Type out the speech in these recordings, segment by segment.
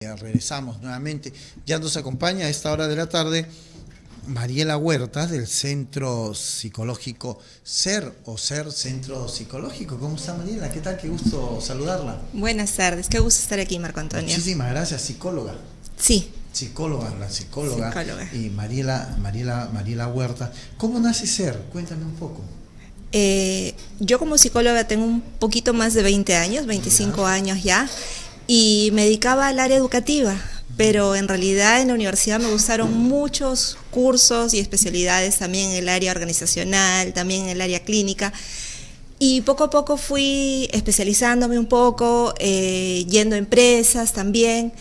Regresamos nuevamente. Ya nos acompaña a esta hora de la tarde Mariela Huerta del Centro Psicológico Ser Centro Psicológico. ¿Cómo está, Mariela? ¿Qué tal? Qué gusto saludarla. Buenas tardes, qué gusto estar aquí, Marco Antonio. Muchísimas gracias, psicóloga. Sí. La psicóloga. Y Mariela Huerta. ¿Cómo nace Ser? Cuéntame un poco. Yo como psicóloga tengo un poquito más de 20 años, 25 años ya, y me dedicaba al área educativa, pero en realidad en la universidad me gustaron muchos cursos y especialidades también en el área organizacional, también en el área clínica, y poco a poco fui especializándome un poco, yendo a empresas también,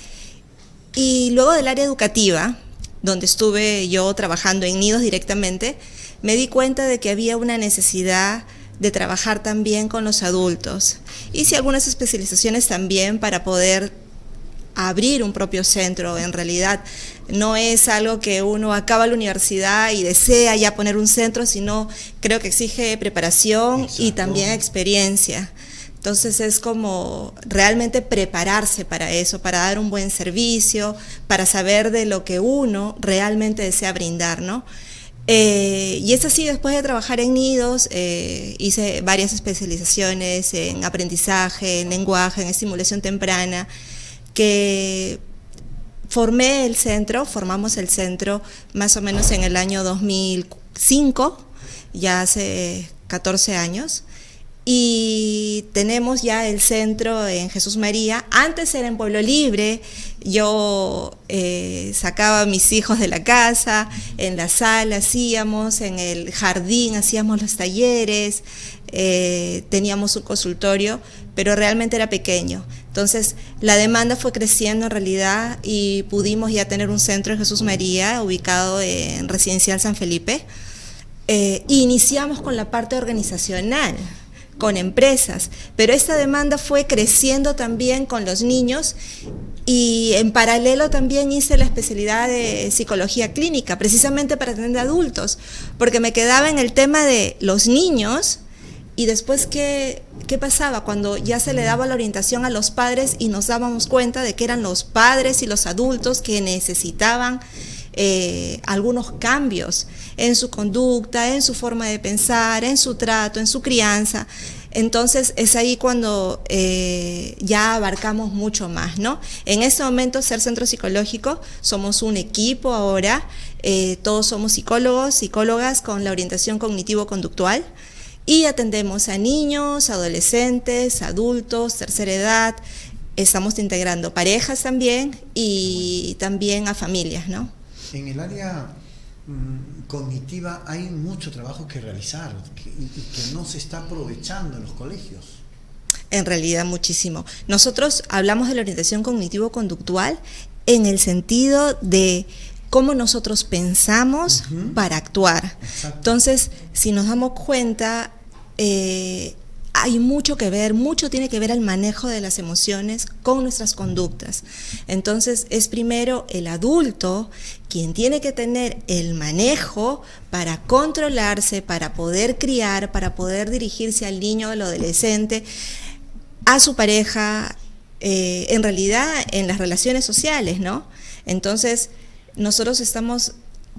y luego del área educativa, donde estuve yo trabajando en nidos directamente, me di cuenta de que había una necesidad de trabajar también con los adultos. Hice algunas especializaciones también para poder abrir un propio centro. En realidad no es algo que uno acaba la universidad y desea ya poner un centro, sino creo que exige preparación. Exacto. Y también experiencia. Entonces es como realmente prepararse para eso, para dar un buen servicio, para saber de lo que uno realmente desea brindar, ¿no? Y es así, después de trabajar en nidos, hice varias especializaciones en aprendizaje, en lenguaje, en estimulación temprana, que formamos el centro más o menos en el año 2005, ya hace 14 años, y tenemos ya el centro en Jesús María. Antes era en Pueblo Libre, yo sacaba a mis hijos de la casa, en la sala hacíamos, en el jardín hacíamos los talleres, teníamos un consultorio, pero realmente era pequeño. Entonces la demanda fue creciendo en realidad y pudimos ya tener un centro en Jesús María, ubicado en Residencial San Felipe. Iniciamos con la parte organizacional, con empresas, pero esta demanda fue creciendo también con los niños y en paralelo también hice la especialidad de psicología clínica, precisamente para atender adultos, porque me quedaba en el tema de los niños y después ¿qué pasaba? Cuando ya se le daba la orientación a los padres y nos dábamos cuenta de que eran los padres y los adultos que necesitaban algunos cambios en su conducta, en su forma de pensar, en su trato, en su crianza. Entonces es ahí cuando ya abarcamos mucho más, ¿no? En este momento, Ser Centro Psicológico, somos un equipo ahora, todos somos psicólogos, psicólogas con la orientación cognitivo-conductual y atendemos a niños, adolescentes, adultos, tercera edad. Estamos integrando parejas también y también a familias, ¿no? En el área cognitiva hay mucho trabajo que realizar y que no se está aprovechando en los colegios. En realidad muchísimo. Nosotros hablamos de la orientación cognitivo-conductual en el sentido de cómo nosotros pensamos para actuar. Exacto. Entonces, si nos damos cuenta, hay mucho que ver, mucho tiene que ver el manejo de las emociones con nuestras conductas. Entonces es primero el adulto quien tiene que tener el manejo para controlarse, para poder criar, para poder dirigirse al niño, al adolescente, a su pareja, en realidad en las relaciones sociales, ¿no? Entonces nosotros estamos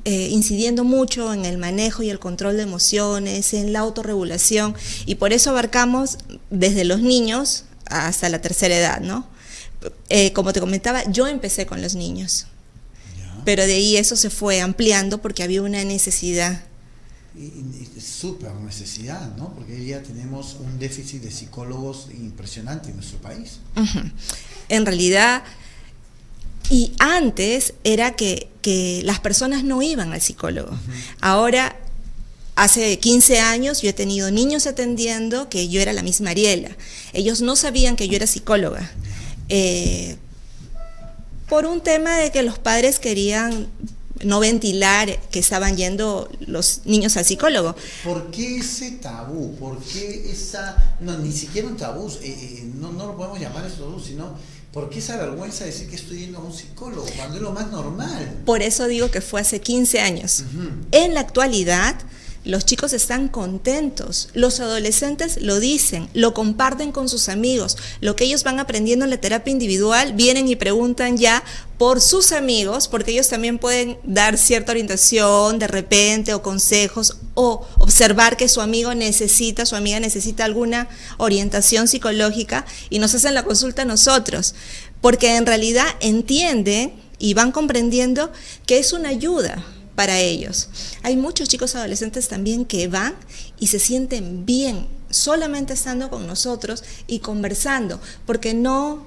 incidiendo mucho en el manejo y el control de emociones, en la autorregulación, y por eso abarcamos desde los niños hasta la tercera edad, ¿no? Como te comentaba, yo empecé con los niños, pero de ahí eso se fue ampliando porque había una necesidad. Y súper necesidad, ¿no? Porque hoy día tenemos un déficit de psicólogos impresionante en nuestro país. En realidad, y antes era que las personas no iban al psicólogo. Ahora, hace 15 años yo he tenido niños atendiendo que yo era la misma Mariela. Ellos no sabían que yo era psicóloga. Por un tema de que los padres querían no ventilar que estaban yendo los niños al psicólogo. ¿Por qué ese tabú? ¿Por qué esa...? No, ni siquiera un tabú, no lo podemos llamar eso tabú, sino... ¿Por qué esa vergüenza de decir que estoy yendo a un psicólogo cuando es lo más normal? Por eso digo que fue hace 15 años. En la actualidad Los chicos están contentos, los adolescentes lo dicen, lo comparten con sus amigos. Lo que ellos van aprendiendo en la terapia individual, vienen y preguntan ya por sus amigos, porque ellos también pueden dar cierta orientación de repente o consejos, o observar que su amiga necesita alguna orientación psicológica y nos hacen la consulta a nosotros, porque en realidad entienden y van comprendiendo que es una ayuda para ellos. Hay muchos chicos adolescentes también que van y se sienten bien solamente estando con nosotros y conversando, porque no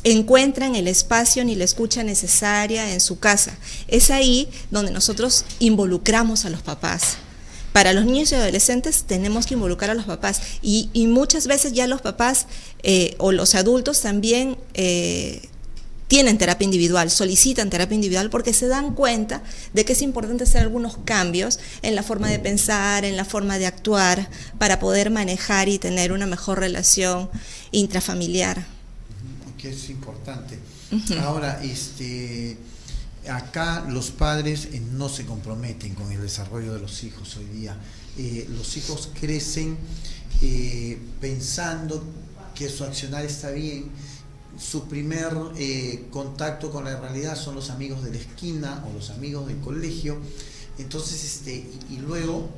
encuentran el espacio ni la escucha necesaria en su casa. Es ahí donde nosotros involucramos a los papás. Para los niños y adolescentes tenemos que involucrar a los papás y muchas veces ya los papás o los adultos también tienen terapia individual, solicitan terapia individual porque se dan cuenta de que es importante hacer algunos cambios en la forma de pensar, en la forma de actuar, para poder manejar y tener una mejor relación intrafamiliar. Que es importante. Ahora, acá los padres no se comprometen con el desarrollo de los hijos hoy día. Los hijos crecen pensando que su accionar está bien. Su primer contacto con la realidad son los amigos de la esquina o los amigos del colegio. Entonces, y luego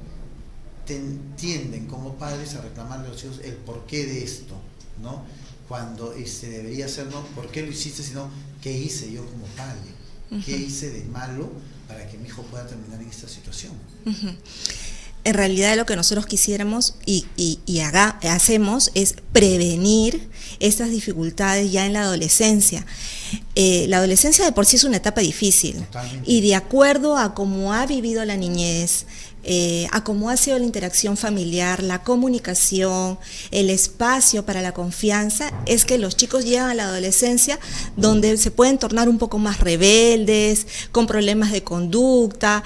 tienden como padres a reclamarle a los hijos el porqué de esto, ¿no? Cuando debería ser no por qué lo hiciste, sino qué hice yo como padre, qué hice de malo para que mi hijo pueda terminar en esta situación. En realidad lo que nosotros quisiéramos y hacemos es prevenir estas dificultades ya en la adolescencia. La adolescencia de por sí es una etapa difícil. Totalmente. Y de acuerdo a cómo ha vivido la niñez, a cómo ha sido la interacción familiar, la comunicación, el espacio para la confianza, es que los chicos llegan a la adolescencia donde se pueden tornar un poco más rebeldes, con problemas de conducta,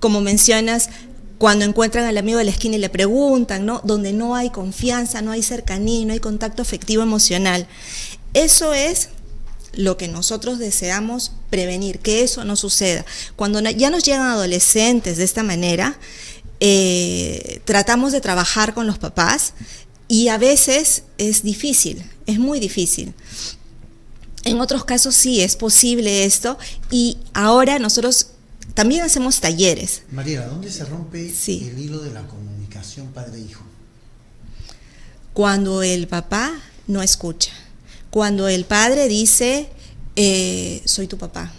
como mencionas, cuando encuentran al amigo de la esquina y le preguntan, ¿no? Donde no hay confianza, no hay cercanía, no hay contacto afectivo emocional. Eso es lo que nosotros deseamos prevenir, que eso no suceda. Cuando ya nos llegan adolescentes de esta manera, tratamos de trabajar con los papás y a veces es difícil, es muy difícil. En otros casos sí es posible esto y ahora nosotros también hacemos talleres. Mariela, ¿dónde se rompe el hilo de la comunicación padre-hijo? Cuando el papá no escucha. Cuando el padre dice, soy tu papá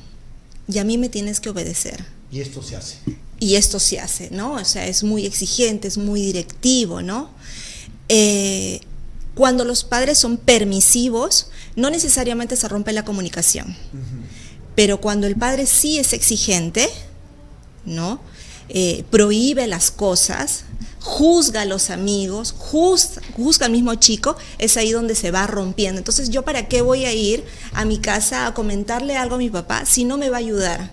y a mí me tienes que obedecer. Y esto se hace. Y esto se hace, ¿no? O sea, es muy exigente, es muy directivo, ¿no? Cuando los padres son permisivos, no necesariamente se rompe la comunicación. Pero cuando el padre sí es exigente, ¿no? Prohíbe las cosas, juzga a los amigos, juzga al mismo chico, es ahí donde se va rompiendo. Entonces, ¿yo para qué voy a ir a mi casa a comentarle algo a mi papá si no me va a ayudar?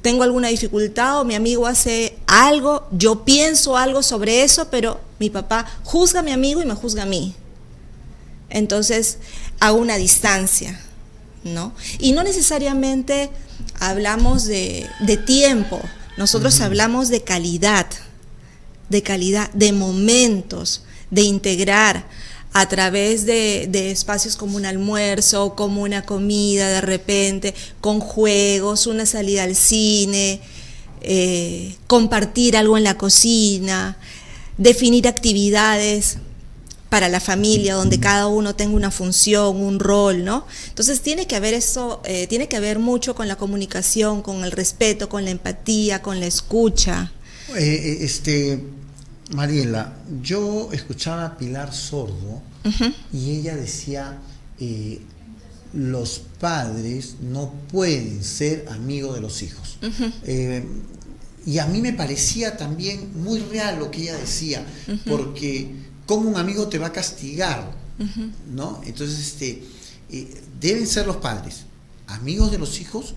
Tengo alguna dificultad o mi amigo hace algo, yo pienso algo sobre eso, pero mi papá juzga a mi amigo y me juzga a mí. Entonces, hago una distancia, ¿no? Y no necesariamente hablamos de tiempo, nosotros hablamos de calidad, de momentos, de integrar a través de espacios como un almuerzo, como una comida de repente, con juegos, una salida al cine, compartir algo en la cocina, definir actividades para la familia, donde cada uno tenga una función, un rol, ¿no? Entonces tiene que haber eso, tiene que haber mucho con la comunicación, con el respeto, con la empatía, con la escucha. Mariela, yo escuchaba a Pilar Sordo y ella decía, los padres no pueden ser amigos de los hijos. Y a mí me parecía también muy real lo que ella decía, porque ¿cómo un amigo te va a castigar? ¿No? Entonces, deben ser los padres amigos de los hijos,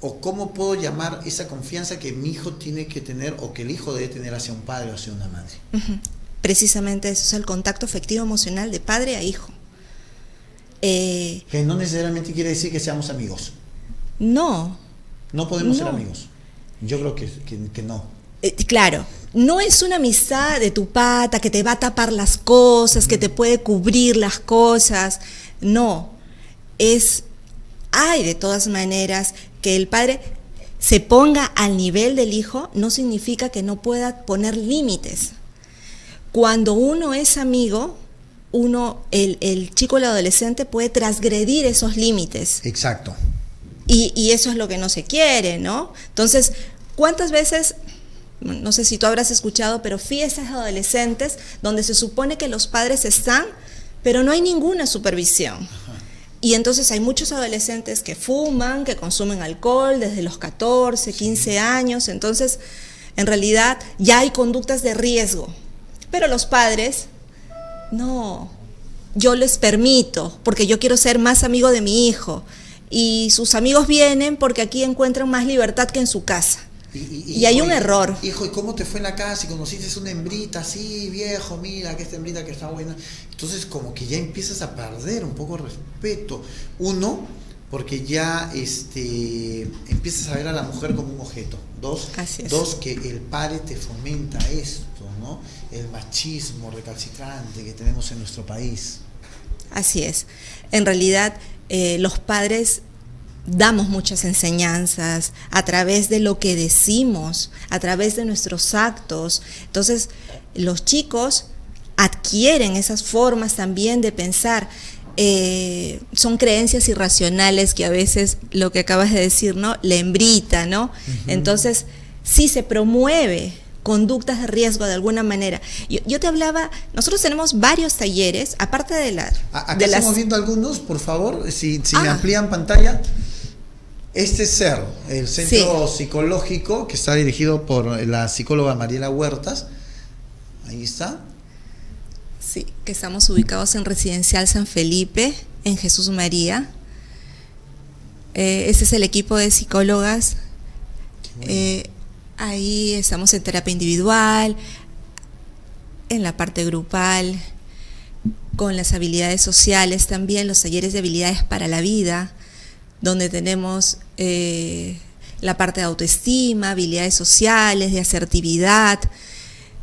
o cómo puedo llamar esa confianza que mi hijo tiene que tener o que el hijo debe tener hacia un padre o hacia una madre. Precisamente eso es el contacto afectivo emocional de padre a hijo. Que no necesariamente quiere decir que seamos amigos. No. No podemos ser amigos. Yo creo que no. Claro, no es una amistad de tu pata que te va a tapar las cosas, que te puede cubrir las cosas. No, hay de todas maneras que el padre se ponga al nivel del hijo, no significa que no pueda poner límites. Cuando uno es amigo, el chico o el adolescente puede transgredir esos límites. Exacto. Y eso es lo que no se quiere, ¿no? Entonces, ¿cuántas veces, no sé si tú habrás escuchado, pero fiestas de adolescentes donde se supone que los padres están, pero no hay ninguna supervisión? Ajá. Y entonces hay muchos adolescentes que fuman, que consumen alcohol desde los 14, 15 años, entonces en realidad ya hay conductas de riesgo, pero los padres, no, yo les permito porque yo quiero ser más amigo de mi hijo y sus amigos vienen porque aquí encuentran más libertad que en su casa. Y hay un error. Hijo, ¿y cómo te fue en la casa? ¿Y conociste una hembrita así, viejo? Mira, que esta hembrita que está buena. Entonces, como que ya empiezas a perder un poco de respeto. Uno, porque ya empiezas a ver a la mujer como un objeto. Dos, que el padre te fomenta esto, ¿no? El machismo recalcitrante que tenemos en nuestro país. Así es. En realidad, los padres damos muchas enseñanzas a través de lo que decimos, a través de nuestros actos. Entonces, los chicos adquieren esas formas también de pensar. Son creencias irracionales que a veces, lo que acabas de decir, ¿no? La hembrita, ¿no? Uh-huh. Entonces, sí se promueve conductas de riesgo de alguna manera. Yo te hablaba, nosotros tenemos varios talleres, aparte de Acá estamos viendo algunos, por favor, si me amplían pantalla. Este es CER, el Centro Psicológico, que está dirigido por la psicóloga Mariela Huertas. Ahí está. Sí, que estamos ubicados en Residencial San Felipe, en Jesús María. Ese es el equipo de psicólogas. Bueno. Ahí estamos en terapia individual, en la parte grupal, con las habilidades sociales también, los talleres de habilidades para la vida, donde tenemos la parte de autoestima, habilidades sociales, de asertividad.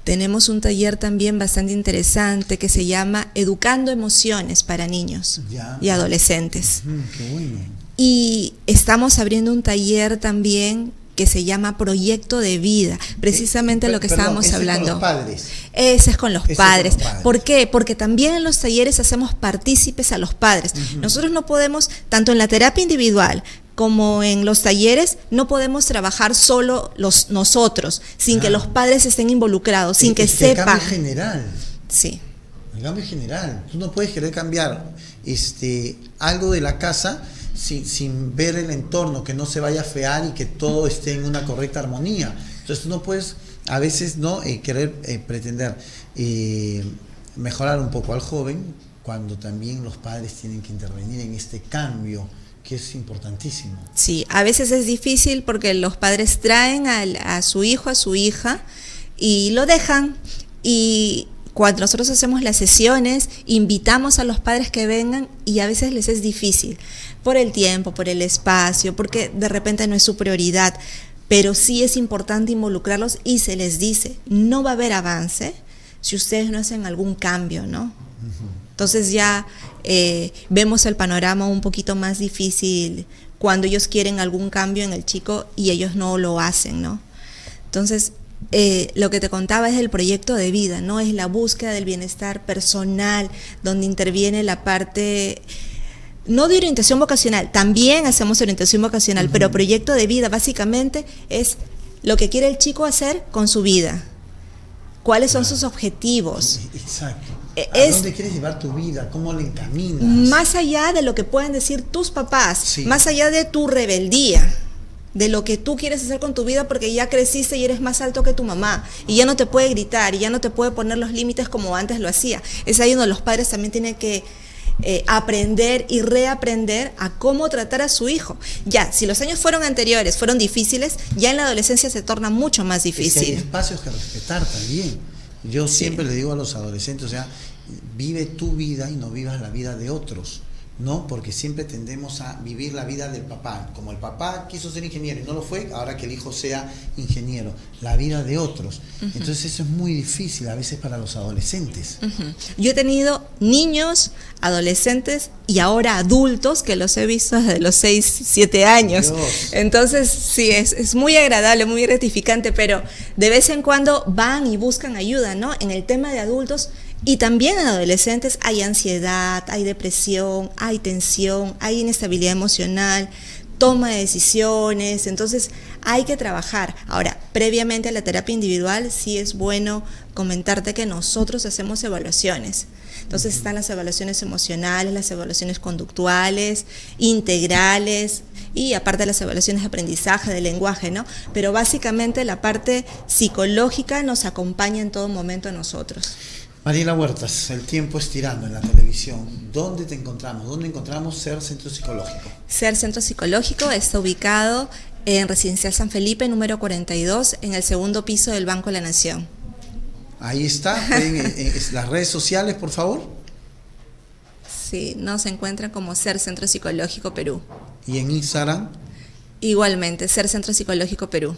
Tenemos un taller también bastante interesante que se llama Educando Emociones para niños y adolescentes. Qué bueno. Y estamos abriendo un taller también que se llama Proyecto de Vida, precisamente lo que estábamos hablando. Ese es con los padres. Ese es con los padres. ¿Por qué? Porque también en los talleres hacemos partícipes a los padres. Uh-huh. Nosotros no podemos, tanto en la terapia individual como en los talleres, no podemos trabajar solo nosotros, sin que los padres estén involucrados, sin que sepan. El cambio general. Sí. El cambio general. Tú no puedes querer cambiar algo de la casa sin ver el entorno, que no se vaya a fear y que todo esté en una correcta armonía. Entonces tú no puedes a veces no querer pretender mejorar un poco al joven cuando también los padres tienen que intervenir en este cambio que es importantísimo. Sí, a veces es difícil porque los padres traen a su hijo, a su hija y lo dejan, y cuando nosotros hacemos las sesiones, invitamos a los padres que vengan y a veces les es difícil por el tiempo, por el espacio, porque de repente no es su prioridad, pero sí es importante involucrarlos y se les dice, no va a haber avance si ustedes no hacen algún cambio, ¿no? Uh-huh. Entonces ya vemos el panorama un poquito más difícil cuando ellos quieren algún cambio en el chico y ellos no lo hacen, ¿no? Entonces, lo que te contaba es el proyecto de vida, ¿no? Es la búsqueda del bienestar personal, donde interviene la parte, no de orientación vocacional, también hacemos orientación vocacional, uh-huh. Pero proyecto de vida básicamente es lo que quiere el chico hacer con su vida, cuáles son sus objetivos. Exacto. ¿A dónde quieres llevar tu vida? ¿Cómo le encaminas? Más allá de lo que puedan decir tus papás, sí. Más allá de tu rebeldía, de lo que tú quieres hacer con tu vida, porque ya creciste y eres más alto que tu mamá y ya no te puede gritar y ya no te puede poner los límites como antes lo hacía. Es ahí donde los padres también tienen que aprender y reaprender a cómo tratar a su hijo. Ya, si los años fueron anteriores, fueron difíciles, ya en la adolescencia se torna mucho más difícil. Es que hay espacios que respetar también. Yo siempre le digo a los adolescentes, o sea, vive tu vida y no vivas la vida de otros. ¿no? Porque siempre tendemos a vivir la vida del papá. Como el papá quiso ser ingeniero y no lo fue, ahora que el hijo sea ingeniero. La vida de otros. Entonces eso es muy difícil a veces para los adolescentes. Yo he tenido niños, adolescentes y ahora adultos que los he visto desde los 6, 7 años. Dios. Entonces sí, es muy agradable, muy gratificante, pero de vez en cuando van y buscan ayuda, ¿no? En el tema de adultos y también en adolescentes hay ansiedad, hay depresión, hay tensión, hay inestabilidad emocional, toma de decisiones, entonces hay que trabajar. Ahora, previamente a la terapia individual sí es bueno comentarte que nosotros hacemos evaluaciones. Entonces están las evaluaciones emocionales, las evaluaciones conductuales, integrales y aparte las evaluaciones de aprendizaje, de lenguaje, ¿no? Pero básicamente la parte psicológica nos acompaña en todo momento a nosotros. Mariela Huertas, el tiempo es tirando en la televisión. ¿Dónde te encontramos? ¿Dónde encontramos SER Centro Psicológico? SER Centro Psicológico está ubicado en Residencial San Felipe, número 42, en el segundo piso del Banco de la Nación. Ahí está. Las redes sociales, por favor. Sí, nos encuentran como SER Centro Psicológico Perú. ¿Y en Instagram? Igualmente, SER Centro Psicológico Perú.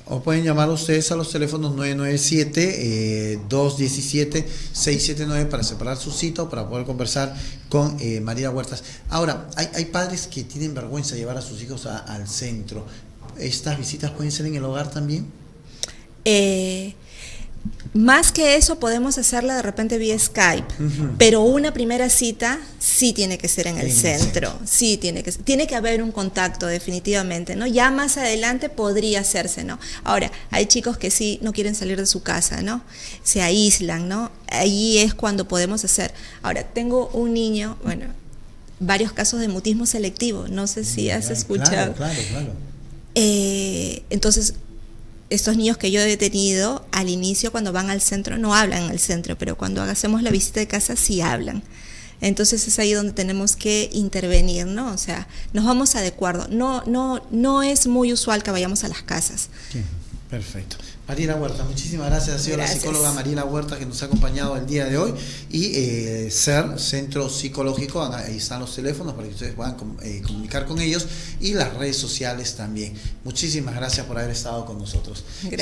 O pueden llamar ustedes a los teléfonos 997-217-679 para separar su cita o para poder conversar con Mariela Huertas. Ahora, hay padres que tienen vergüenza de llevar a sus hijos al centro. ¿Estas visitas pueden ser en el hogar también? Más que eso podemos hacerla de repente vía Skype, pero una primera cita sí tiene que ser en el centro, sí tiene que haber un contacto definitivamente, ¿no? Ya más adelante podría hacerse, ¿no? Ahora, hay chicos que sí no quieren salir de su casa, ¿no? Se aíslan, ¿no? Ahí es cuando podemos hacer. Ahora, tengo un niño, bueno, varios casos de mutismo selectivo, no sé si has escuchado. Claro. Entonces, estos niños que yo he tenido al inicio cuando van al centro no hablan en el centro, pero cuando hacemos la visita de casa sí hablan. Entonces es ahí donde tenemos que intervenir, ¿no? O sea, nos vamos adecuando. No es muy usual que vayamos a las casas. Sí, perfecto. Mariela Huertas, muchísimas gracias. Ha sido la psicóloga Mariela Huertas que nos ha acompañado el día de hoy. Y SER, Centro Psicológico, ahí están los teléfonos para que ustedes puedan comunicar con ellos y las redes sociales también. Muchísimas gracias por haber estado con nosotros. Gracias.